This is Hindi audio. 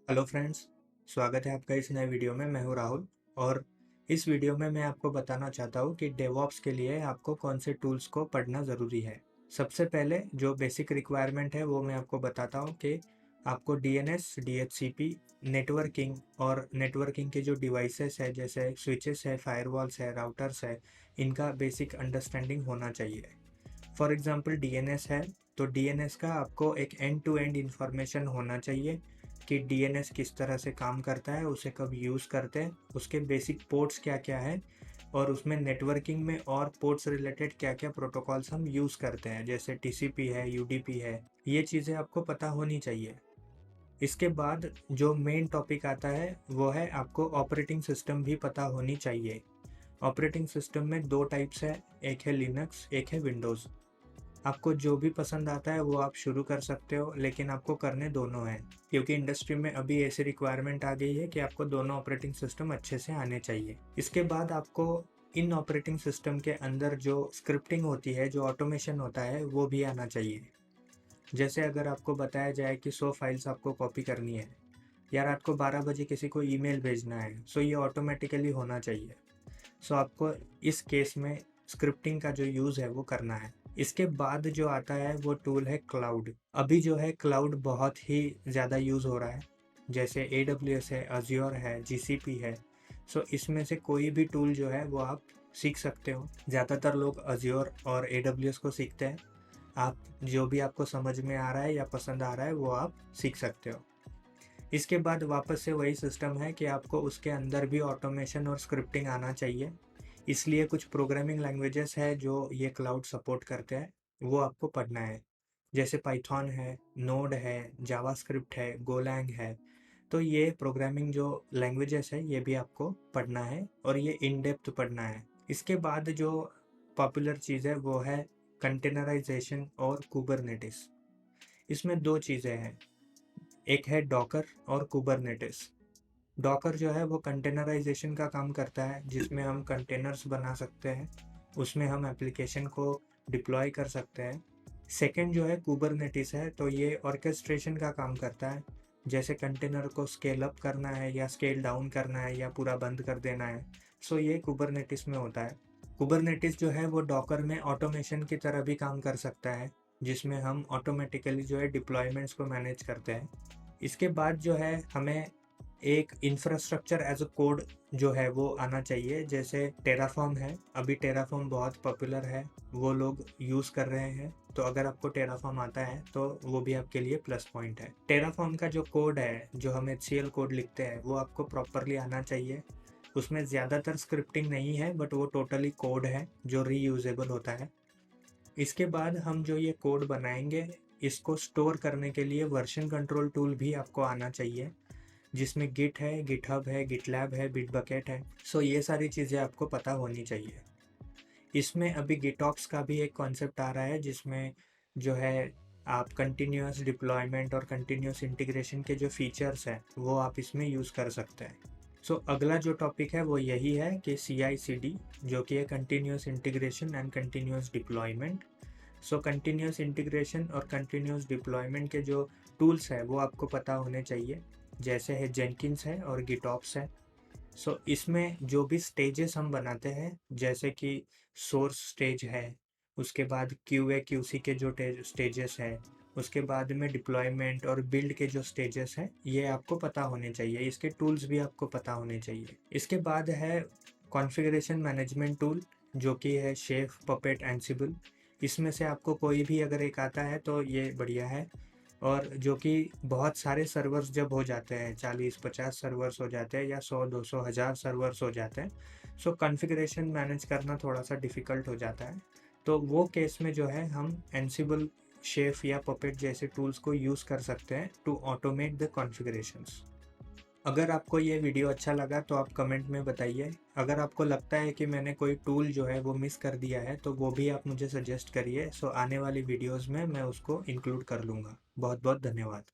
हेलो फ्रेंड्स, स्वागत है आपका इस नए वीडियो में। मैं हूं राहुल और इस वीडियो में मैं आपको बताना चाहता हूं कि डेवऑप्स के लिए आपको कौन से टूल्स को पढ़ना ज़रूरी है। सबसे पहले जो बेसिक रिक्वायरमेंट है वो मैं आपको बताता हूं कि आपको डीएनएस, डीएचसीपी, नेटवर्किंग और नेटवर्किंग के जो डिवाइसेस है जैसे स्विचेस है, फायरवॉल्स है, राउटर्स है, इनका बेसिक अंडरस्टैंडिंग होना चाहिए। फॉर एग्जांपल डीएनएस है तो डीएनएस का आपको एक एंड टू एंड इंफॉर्मेशन होना चाहिए कि डीएनएस किस तरह से काम करता है, उसे कब यूज़ करते हैं, उसके बेसिक पोर्ट्स क्या-क्या हैं और उसमें नेटवर्किंग में और पोर्ट्स रिलेटेड क्या-क्या प्रोटोकॉल्स हम यूज़ करते हैं, जैसे टीसीपी है, यूडीपी है, ये चीज़ें आपको पता होनी चाहिए। इसके बाद जो मेन टॉपिक आता है वो है आपको ऑपरेटिंग सिस्टम भी पता होनी चाहिए। ऑपरेटिंग सिस्टम में 2 टाइप्स है, एक है लिनक्स, एक है विंडोज़। आपको जो भी पसंद आता है वो आप शुरू कर सकते हो, लेकिन आपको करने दोनों हैं, क्योंकि इंडस्ट्री में अभी ऐसी रिक्वायरमेंट आ गई है कि आपको दोनों ऑपरेटिंग सिस्टम अच्छे से आने चाहिए। इसके बाद आपको इन ऑपरेटिंग सिस्टम के अंदर जो स्क्रिप्टिंग होती है, जो ऑटोमेशन होता है, वो भी आना चाहिए। जैसे अगर आपको बताया जाए कि 100 फाइल्स आपको कॉपी करनी है या रात को 12 बजे किसी को ईमेल भेजना है, सो ये ऑटोमेटिकली होना चाहिए। सो आपको इस केस में स्क्रिप्टिंग का जो यूज़ है वो करना है। इसके बाद जो आता है वो टूल है क्लाउड। अभी जो है क्लाउड बहुत ही ज़्यादा यूज़ हो रहा है, जैसे AWS है, अज़्योर है, जीसीपी है। सो इसमें से कोई भी टूल जो है वो आप सीख सकते हो। ज़्यादातर लोग अज़्योर और AWS को सीखते हैं। आप जो भी आपको समझ में आ रहा है या पसंद आ रहा है वो आप सीख सकते हो। इसके बाद वापस से वही सिस्टम है कि आपको उसके अंदर भी ऑटोमेशन और स्क्रिप्टिंग आना चाहिए। इसलिए कुछ प्रोग्रामिंग लैंग्वेजेस है जो ये क्लाउड सपोर्ट करते हैं, वो आपको पढ़ना है। जैसे पाइथन है, नोड है, जावास्क्रिप्ट है, गोलैंग है। तो ये प्रोग्रामिंग जो लैंग्वेजेस है ये भी आपको पढ़ना है और ये इन डेप्थ पढ़ना है। इसके बाद जो पॉपुलर चीज़ है वो है कंटेनराइजेशन और कुबरनेटिस। इसमें 2 चीज़ें हैं, एक है डॉकर और कुबरनेटिस। डॉकर जो है वो कंटेनराइजेशन का काम करता है, जिसमें हम कंटेनर्स बना सकते हैं, उसमें हम एप्लीकेशन को डिप्लॉय कर सकते हैं। सेकंड जो है कुबरनेटिस है, तो ये ऑर्केस्ट्रेशन का काम करता है, जैसे कंटेनर को स्केल अप करना है या स्केल डाउन करना है या पूरा बंद कर देना है। सो ये कुबरनेटिस में होता है। कुबरनेटिस जो है वो डॉकर में ऑटोमेशन की तरह भी काम कर सकता है, जिसमें हम ऑटोमेटिकली जो है डिप्लॉयमेंट्स को मैनेज करते हैं। इसके बाद जो है हमें एक इंफ्रास्ट्रक्चर एज़ अ कोड जो है वो आना चाहिए, जैसे टेराफॉर्म है। अभी टेराफॉर्म बहुत पॉपुलर है, वो लोग यूज़ कर रहे हैं। तो अगर आपको टेराफॉर्म आता है तो वो भी आपके लिए प्लस पॉइंट है। टेराफॉर्म का जो कोड है, जो हम HCL कोड लिखते हैं, वो आपको प्रॉपरली आना चाहिए। उसमें ज़्यादातर स्क्रिप्टिंग नहीं है, बट वो टोटली कोड है जो रीयूजेबल होता है। इसके बाद हम जो ये कोड बनाएंगे, इसको स्टोर करने के लिए वर्जन कंट्रोल टूल भी आपको आना चाहिए, जिसमें गिट है, गिटहब है, गिटलैब है, बिटबकेट है। सो ये सारी चीज़ें आपको पता होनी चाहिए। इसमें अभी गिटऑप्स का भी एक कॉन्सेप्ट आ रहा है, जिसमें जो है आप कंटिन्यूअस डिप्लॉयमेंट और कंटिन्यूअस इंटीग्रेशन के जो फीचर्स हैं वो आप इसमें यूज़ कर सकते हैं। सो अगला जो टॉपिक है वो यही है कि CI/CD, जो कि है continuous integration and continuous deployment. So continuous integration और कंटिन्यूअस डिप्लॉयमेंट के जो टूल्स हैं वो आपको पता होने चाहिए, जैसे है जेनकिन्स है और गिटऑप्स है। सो इसमें जो भी स्टेजेस हम बनाते हैं, जैसे कि सोर्स स्टेज है, उसके बाद QA QC के जो स्टेजेस है, उसके बाद में डिप्लॉयमेंट और बिल्ड के जो स्टेजेस हैं, ये आपको पता होने चाहिए। इसके टूल्स भी आपको पता होने चाहिए। इसके बाद है कॉन्फ़िगरेशन मैनेजमेंट टूल, जो कि है शेफ, पपेट, एंसिबल। इसमें से आपको कोई भी अगर एक आता है तो ये बढ़िया है। और जो कि बहुत सारे सर्वर्स जब हो जाते हैं, 40-50 सर्वर्स हो जाते हैं या 100-200 हज़ार सर्वर्स हो जाते हैं, सो कॉन्फ़िगरेशन मैनेज करना थोड़ा-सा डिफ़िकल्ट हो जाता है। तो वो केस में जो है हम एंसिबल, शेफ या पपेट जैसे टूल्स को यूज़ कर सकते हैं टू ऑटोमेट द कॉन्फ़िगरेशंस। अगर आपको ये वीडियो अच्छा लगा तो आप कमेंट में बताइए। अगर आपको लगता है कि मैंने कोई टूल जो है वो मिस कर दिया है तो वो भी आप मुझे सजेस्ट करिए। सो आने वाली वीडियोज़ में मैं उसको इंक्लूड कर लूँगा। बहुत-बहुत धन्यवाद।